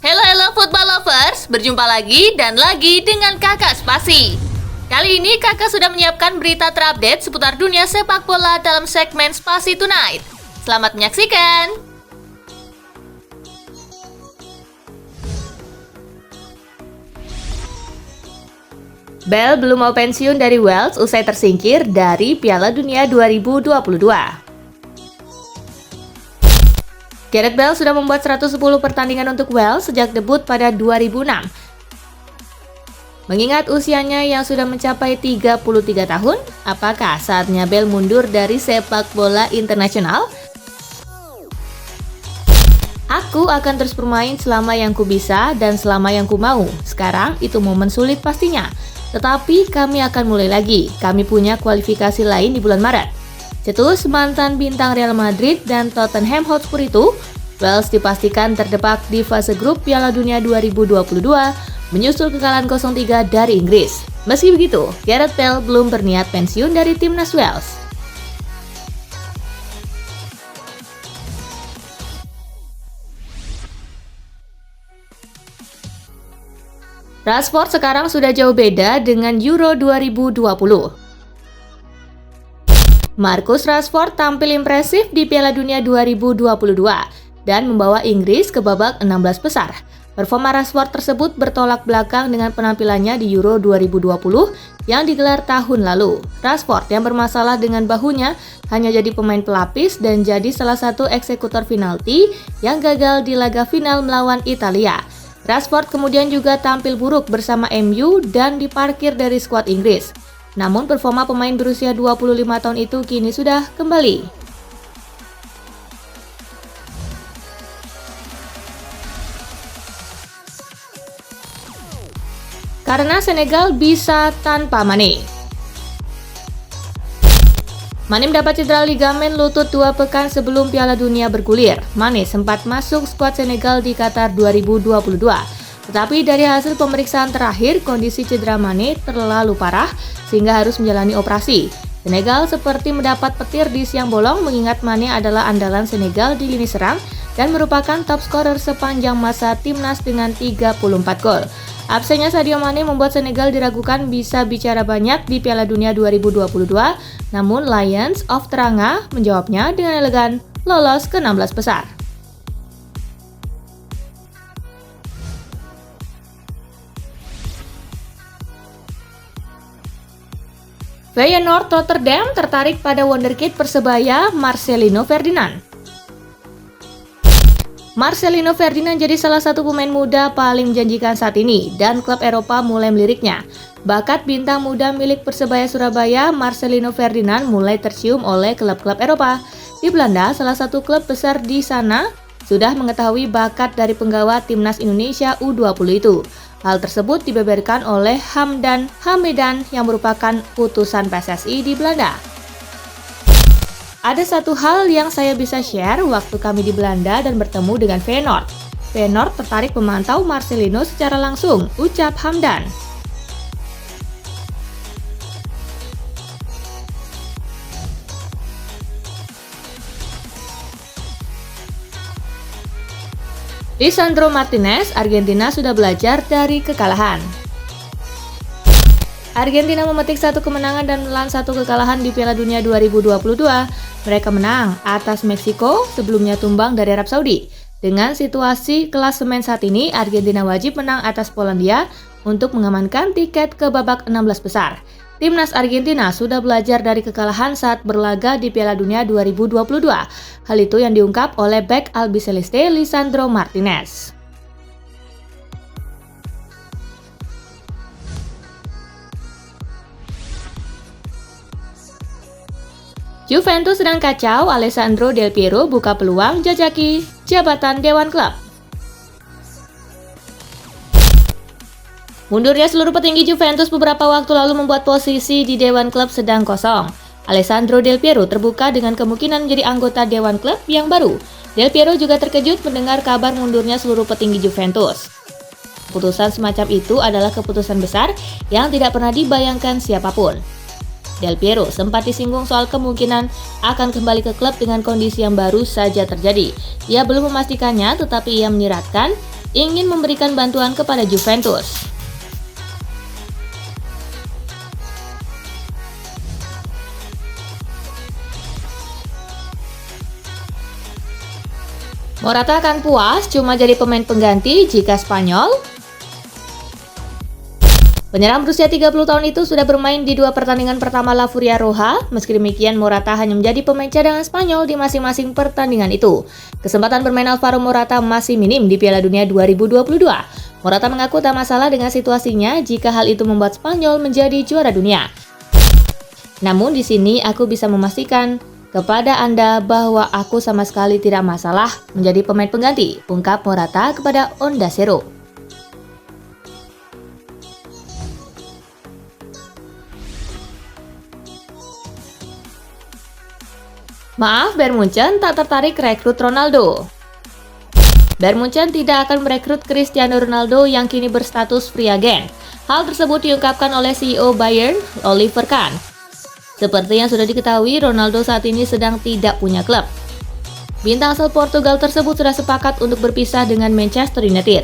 Halo football lovers, berjumpa lagi dan lagi dengan Kakak Spasi. Kali ini Kakak sudah menyiapkan berita terupdate seputar dunia sepak bola dalam segmen Spasi Tonight. Selamat menyaksikan. Bale belum mau pensiun dari Wales usai tersingkir dari Piala Dunia 2022. Gareth Bale sudah membuat 110 pertandingan untuk Wales sejak debut pada 2006. Mengingat usianya yang sudah mencapai 33 tahun, apakah saatnya Bale mundur dari sepak bola internasional? Aku akan terus bermain selama yang ku bisa dan selama yang ku mau. Sekarang itu momen sulit pastinya. Tetapi kami akan mulai lagi. Kami punya kualifikasi lain di bulan Maret. Cetus mantan bintang Real Madrid dan Tottenham Hotspur itu, Wales dipastikan terdepak di fase grup Piala Dunia 2022 menyusul kekalahan 0-3 dari Inggris. Meski begitu, Gareth Bale belum berniat pensiun dari timnas Wales. Rashford sekarang sudah jauh beda dengan Euro 2020. Marcus Rashford tampil impresif di Piala Dunia 2022 dan membawa Inggris ke babak 16 besar. Performa Rashford tersebut bertolak belakang dengan penampilannya di Euro 2020 yang digelar tahun lalu. Rashford yang bermasalah dengan bahunya hanya jadi pemain pelapis dan jadi salah satu eksekutor penalti yang gagal di laga final melawan Italia. Rashford kemudian juga tampil buruk bersama MU dan diparkir dari skuad Inggris. Namun performa pemain berusia 25 tahun itu kini sudah kembali. Karena Senegal bisa tanpa Mane. Mane mendapat cedera ligamen lutut 2 pekan sebelum Piala Dunia bergulir. Mane sempat masuk skuad Senegal di Qatar 2022. Tetapi dari hasil pemeriksaan terakhir, kondisi cedera Mane terlalu parah sehingga harus menjalani operasi. Senegal seperti mendapat petir di siang bolong mengingat Mane adalah andalan Senegal di lini serang dan merupakan top scorer sepanjang masa timnas dengan 34 gol. Absennya Sadio Mane membuat Senegal diragukan bisa bicara banyak di Piala Dunia 2022, namun Lions of Teranga menjawabnya dengan elegan, lolos ke 16 besar. Feyenoord Rotterdam tertarik pada wonderkid Persebaya Marcelino Ferdinand. Marcelino Ferdinand jadi salah satu pemain muda paling menjanjikan saat ini dan klub Eropa mulai meliriknya. Bakat bintang muda milik Persebaya Surabaya, Marcelino Ferdinand mulai tercium oleh klub-klub Eropa. Di Belanda, salah satu klub besar di sana sudah mengetahui bakat dari penggawa timnas Indonesia U20 itu. Hal tersebut dibeberkan oleh Hamdan Hamedan yang merupakan utusan PSSI di Belanda. Ada satu hal yang saya bisa share waktu kami di Belanda dan bertemu dengan Feyenoord. Feyenoord tertarik memantau Marcelino secara langsung, ucap Hamdan. Lisandro Martinez, Argentina sudah belajar dari kekalahan. Argentina memetik 1 kemenangan dan menelan 1 kekalahan di Piala Dunia 2022. Mereka menang atas Meksiko, sebelumnya tumbang dari Arab Saudi. Dengan situasi klasemen saat ini, Argentina wajib menang atas Polandia untuk mengamankan tiket ke babak 16 besar. Timnas Argentina sudah belajar dari kekalahan saat berlaga di Piala Dunia 2022. Hal itu yang diungkap oleh bek Albiceleste Lisandro Martinez. Juventus sedang kacau, Alessandro Del Piero buka peluang jajaki jabatan Dewan Klub. Mundurnya seluruh petinggi Juventus beberapa waktu lalu membuat posisi di Dewan Klub sedang kosong. Alessandro Del Piero terbuka dengan kemungkinan menjadi anggota Dewan Klub yang baru. Del Piero juga terkejut mendengar kabar mundurnya seluruh petinggi Juventus. Keputusan semacam itu adalah keputusan besar yang tidak pernah dibayangkan siapapun. Del Piero sempat disinggung soal kemungkinan akan kembali ke klub dengan kondisi yang baru saja terjadi. Ia belum memastikannya, tetapi ia menyiratkan ingin memberikan bantuan kepada Juventus. Morata akan puas cuma jadi pemain pengganti jika Spanyol. Penyerang berusia 30 tahun itu sudah bermain di 2 pertandingan pertama La Furia Roja. Meski demikian, Morata hanya menjadi pemain cadangan Spanyol di masing-masing pertandingan itu. Kesempatan bermain Alvaro Morata masih minim di Piala Dunia 2022. Morata mengaku tak masalah dengan situasinya jika hal itu membuat Spanyol menjadi juara dunia. Namun di sini aku bisa memastikan kepada Anda bahwa aku sama sekali tidak masalah menjadi pemain pengganti, ungkap Morata kepada Onda Cero. Maaf, Bayern Munchen tak tertarik rekrut Ronaldo. Bayern Munchen tidak akan merekrut Cristiano Ronaldo yang kini berstatus free agent. Hal tersebut diungkapkan oleh CEO Bayern, Oliver Kahn. Seperti yang sudah diketahui, Ronaldo saat ini sedang tidak punya klub. Bintang asal Portugal tersebut sudah sepakat untuk berpisah dengan Manchester United.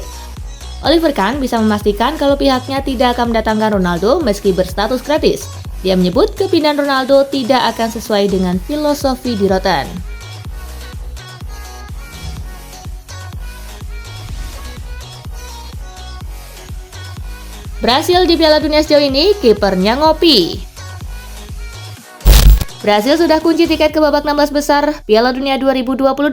Oliver Kahn bisa memastikan kalau pihaknya tidak akan mendatangkan Ronaldo meski berstatus gratis. Dia menyebut kepindahan Ronaldo tidak akan sesuai dengan filosofi di Rotten. Brasil di Piala Dunia sejauh ini, kipernya ngopi. Brasil sudah kunci tiket ke babak 16 besar Piala Dunia 2022.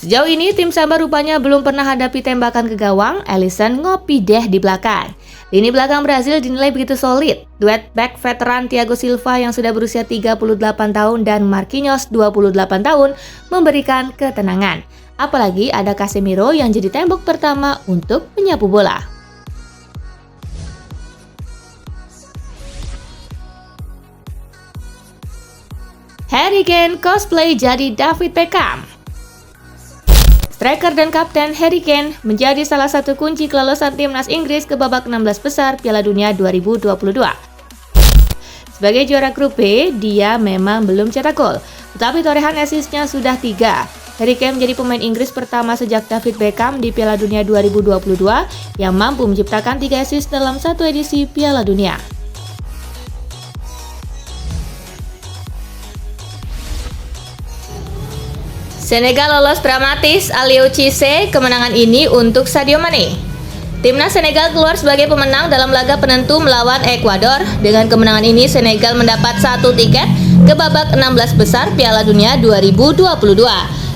Sejauh ini, tim Samba rupanya belum pernah hadapi tembakan ke gawang. Alisson ngopi deh di belakang. Lini belakang Brasil dinilai begitu solid. Duet back veteran Thiago Silva yang sudah berusia 38 tahun dan Marquinhos 28 tahun memberikan ketenangan. Apalagi ada Casemiro yang jadi tembok pertama untuk penyapu bola. Harry Kane cosplay jadi David Beckham. Striker dan kapten Harry Kane menjadi salah satu kunci kelolosan timnas Inggris ke babak 16 besar Piala Dunia 2022. Sebagai juara grup B, dia memang belum cetak gol, tetapi torehan assist-nya sudah 3. Harry Kane menjadi pemain Inggris pertama sejak David Beckham di Piala Dunia 2022 yang mampu menciptakan 3 assist dalam satu edisi Piala Dunia. Senegal lolos dramatis Aliou Cissé, kemenangan ini untuk Sadio Mane. Timnas Senegal keluar sebagai pemenang dalam laga penentu melawan Ekuador. Dengan kemenangan ini, Senegal mendapat 1 tiket ke babak 16 besar Piala Dunia 2022.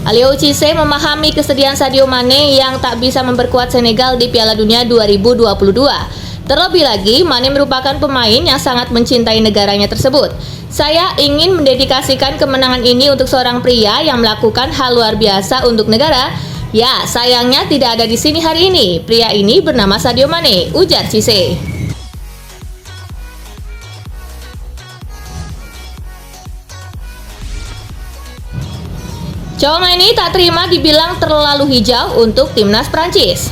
Aliou Cissé memahami kesedihan Sadio Mane yang tak bisa memperkuat Senegal di Piala Dunia 2022. Terlebih lagi, Mane merupakan pemain yang sangat mencintai negaranya tersebut. Saya ingin mendedikasikan kemenangan ini untuk seorang pria yang melakukan hal luar biasa untuk negara. Ya, sayangnya tidak ada di sini hari ini. Pria ini bernama Sadio Mane, ujar Cissé. Tchouaméni tak terima dibilang terlalu hijau untuk timnas Prancis.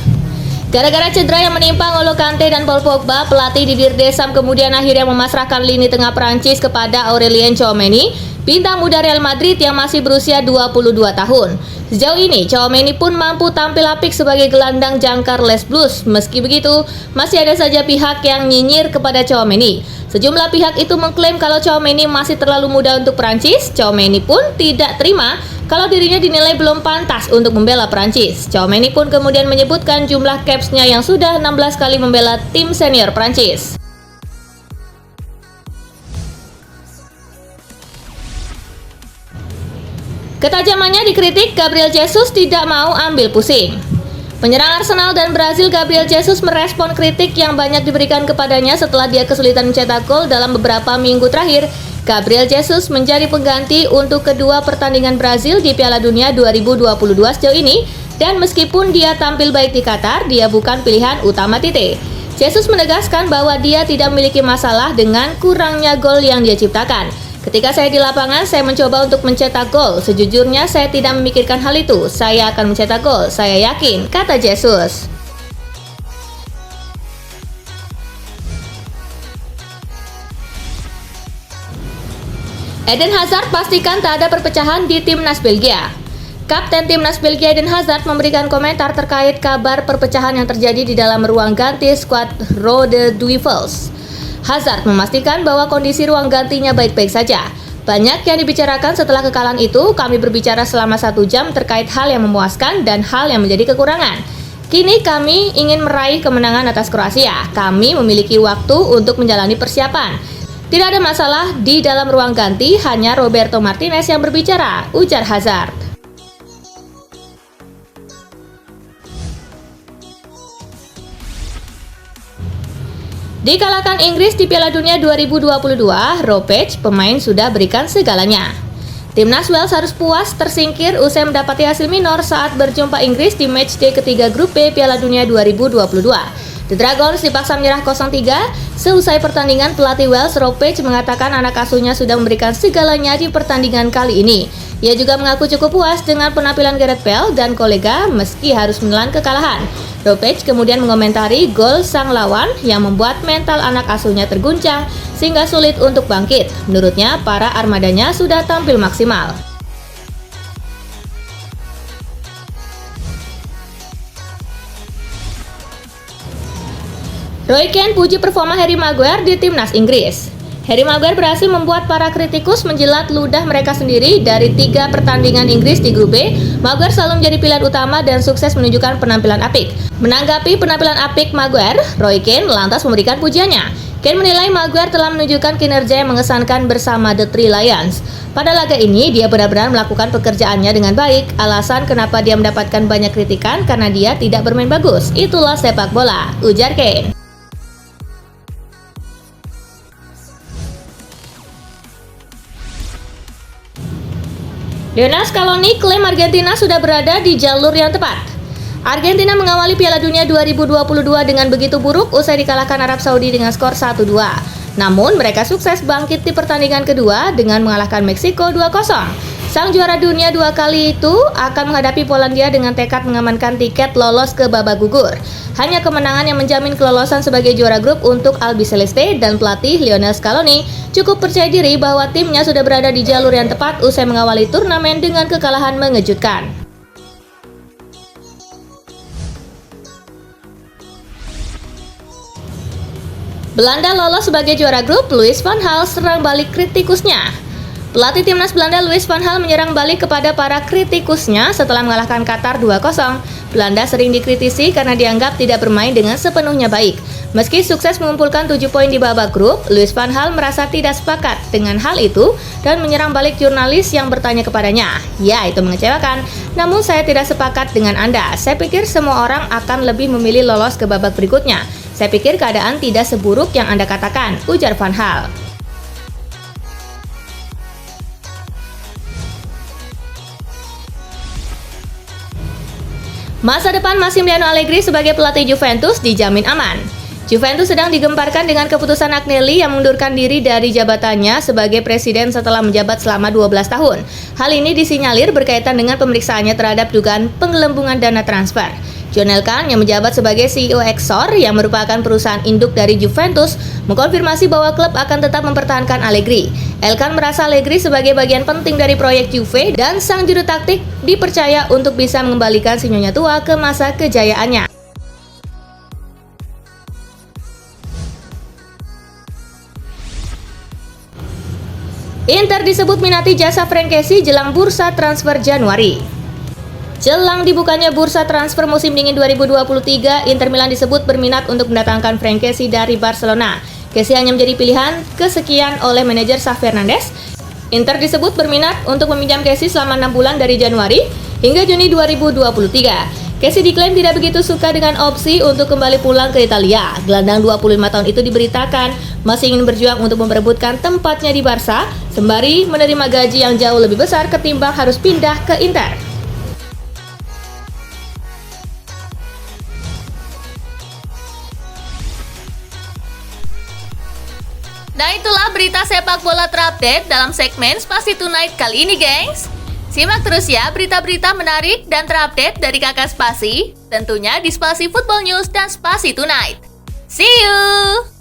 Gara-gara cedera yang menimpa N'Golo Kante dan Paul Pogba, pelatih Didier Deschamps kemudian akhirnya memasrahkan lini tengah Prancis kepada Aurelien Tchouaméni, bintang muda Real Madrid yang masih berusia 22 tahun. Sejauh ini, Tchouaméni pun mampu tampil apik sebagai gelandang jangkar Les Blues. Meski begitu, masih ada saja pihak yang nyinyir kepada Tchouaméni. Sejumlah pihak itu mengklaim kalau Tchouaméni masih terlalu muda untuk Prancis. Tchouaméni pun tidak terima kalau dirinya dinilai belum pantas untuk membela Prancis. Tchouaméni pun kemudian menyebutkan jumlah caps-nya yang sudah 16 kali membela tim senior Prancis. Ketajamannya dikritik, Gabriel Jesus tidak mau ambil pusing. Penyerang Arsenal dan Brazil Gabriel Jesus merespon kritik yang banyak diberikan kepadanya setelah dia kesulitan mencetak gol dalam beberapa minggu terakhir. Gabriel Jesus menjadi pengganti untuk kedua pertandingan Brazil di Piala Dunia 2022 sejauh ini, dan meskipun dia tampil baik di Qatar, dia bukan pilihan utama Tite. Jesus menegaskan bahwa dia tidak memiliki masalah dengan kurangnya gol yang dia ciptakan. Ketika saya di lapangan, saya mencoba untuk mencetak gol. Sejujurnya, saya tidak memikirkan hal itu. Saya akan mencetak gol, saya yakin, kata Jesus. Eden Hazard pastikan tak ada perpecahan di timnas Belgia. Kapten timnas Belgia Eden Hazard memberikan komentar terkait kabar perpecahan yang terjadi di dalam ruang ganti skuad Rode Duivels. Hazard memastikan bahwa kondisi ruang gantinya baik-baik saja. Banyak yang dibicarakan setelah kekalahan itu, kami berbicara selama 1 jam terkait hal yang memuaskan dan hal yang menjadi kekurangan. Kini kami ingin meraih kemenangan atas Kroasia. Kami memiliki waktu untuk menjalani persiapan. Tidak ada masalah di dalam ruang ganti, hanya Roberto Martinez yang berbicara, ujar Hazard. Dikalahkan Inggris di Piala Dunia 2022, Ropage, pemain sudah berikan segalanya. Timnas Wales harus puas tersingkir usai mendapati hasil minor saat berjumpa Inggris di matchday ketiga grup B Piala Dunia 2022. The Dragons dipaksa menyerah 0-3. Seusai pertandingan, pelatih Wales Ropage mengatakan anak asuhnya sudah memberikan segalanya di pertandingan kali ini. Ia juga mengaku cukup puas dengan penampilan Gareth Bale dan kolega meski harus menelan kekalahan. Ropage kemudian mengomentari gol sang lawan yang membuat mental anak asuhnya terguncang sehingga sulit untuk bangkit. Menurutnya, para armadanya sudah tampil maksimal. Roy Keane puji performa Harry Maguire di timnas Inggris. Harry Maguire berhasil membuat para kritikus menjilat ludah mereka sendiri dari 3 pertandingan Inggris di grup B. Maguire selalu menjadi pilihan utama dan sukses menunjukkan penampilan apik. Menanggapi penampilan apik Maguire, Roy Keane lantas memberikan pujiannya. Keane menilai Maguire telah menunjukkan kinerja yang mengesankan bersama The Three Lions. Pada laga ini, dia benar-benar melakukan pekerjaannya dengan baik. Alasan kenapa dia mendapatkan banyak kritikan karena dia tidak bermain bagus. Itulah sepak bola, ujar Keane. Lionel Scaloni klaim Argentina sudah berada di jalur yang tepat. Argentina mengawali Piala Dunia 2022 dengan begitu buruk usai dikalahkan Arab Saudi dengan skor 1-2. Namun mereka sukses bangkit di pertandingan kedua dengan mengalahkan Meksiko 2-0. Sang juara dunia 2 kali itu akan menghadapi Polandia dengan tekad mengamankan tiket lolos ke babak gugur. Hanya kemenangan yang menjamin kelolosan sebagai juara grup untuk Albiceleste dan pelatih Lionel Scaloni cukup percaya diri bahwa timnya sudah berada di jalur yang tepat usai mengawali turnamen dengan kekalahan mengejutkan. Belanda lolos sebagai juara grup, Louis van Gaal serang balik kritikusnya. Pelatih timnas Belanda Louis van Gaal menyerang balik kepada para kritikusnya setelah mengalahkan Qatar 2-0. Belanda sering dikritisi karena dianggap tidak bermain dengan sepenuhnya baik. Meski sukses mengumpulkan 7 poin di babak grup, Louis van Gaal merasa tidak sepakat dengan hal itu dan menyerang balik jurnalis yang bertanya kepadanya. Ya, itu mengecewakan. Namun saya tidak sepakat dengan Anda. Saya pikir semua orang akan lebih memilih lolos ke babak berikutnya. Saya pikir keadaan tidak seburuk yang Anda katakan, ujar van Gaal. Masa depan Massimiliano Allegri sebagai pelatih Juventus dijamin aman. Juventus sedang digemparkan dengan keputusan Agnelli yang mengundurkan diri dari jabatannya sebagai presiden setelah menjabat selama 12 tahun. Hal ini disinyalir berkaitan dengan pemeriksaannya terhadap dugaan penggelembungan dana transfer. John Elkann yang menjabat sebagai CEO Exor yang merupakan perusahaan induk dari Juventus mengkonfirmasi bahwa klub akan tetap mempertahankan Allegri. Elkann merasa Allegri sebagai bagian penting dari proyek Juve dan sang juru taktik dipercaya untuk bisa mengembalikan si nyonya tua ke masa kejayaannya. Inter disebut minati jasa Frank Kessie jelang bursa transfer Januari. Jelang dibukanya bursa transfer musim dingin 2023, Inter Milan disebut berminat untuk mendatangkan Frank Kessie dari Barcelona. Kessie hanya menjadi pilihan kesekian oleh manajer Xavi Hernandez. Inter disebut berminat untuk meminjam Kessie selama 6 bulan dari Januari hingga Juni 2023. Kessie diklaim tidak begitu suka dengan opsi untuk kembali pulang ke Italia. Gelandang 25 tahun itu diberitakan masih ingin berjuang untuk memperebutkan tempatnya di Barca, sembari menerima gaji yang jauh lebih besar ketimbang harus pindah ke Inter. Nah, itulah berita sepak bola terupdate dalam segmen Spasi Tonight kali ini, gengs. Simak terus ya berita-berita menarik dan terupdate dari Kakak Spasi, tentunya di Spasi Football News dan Spasi Tonight. See you!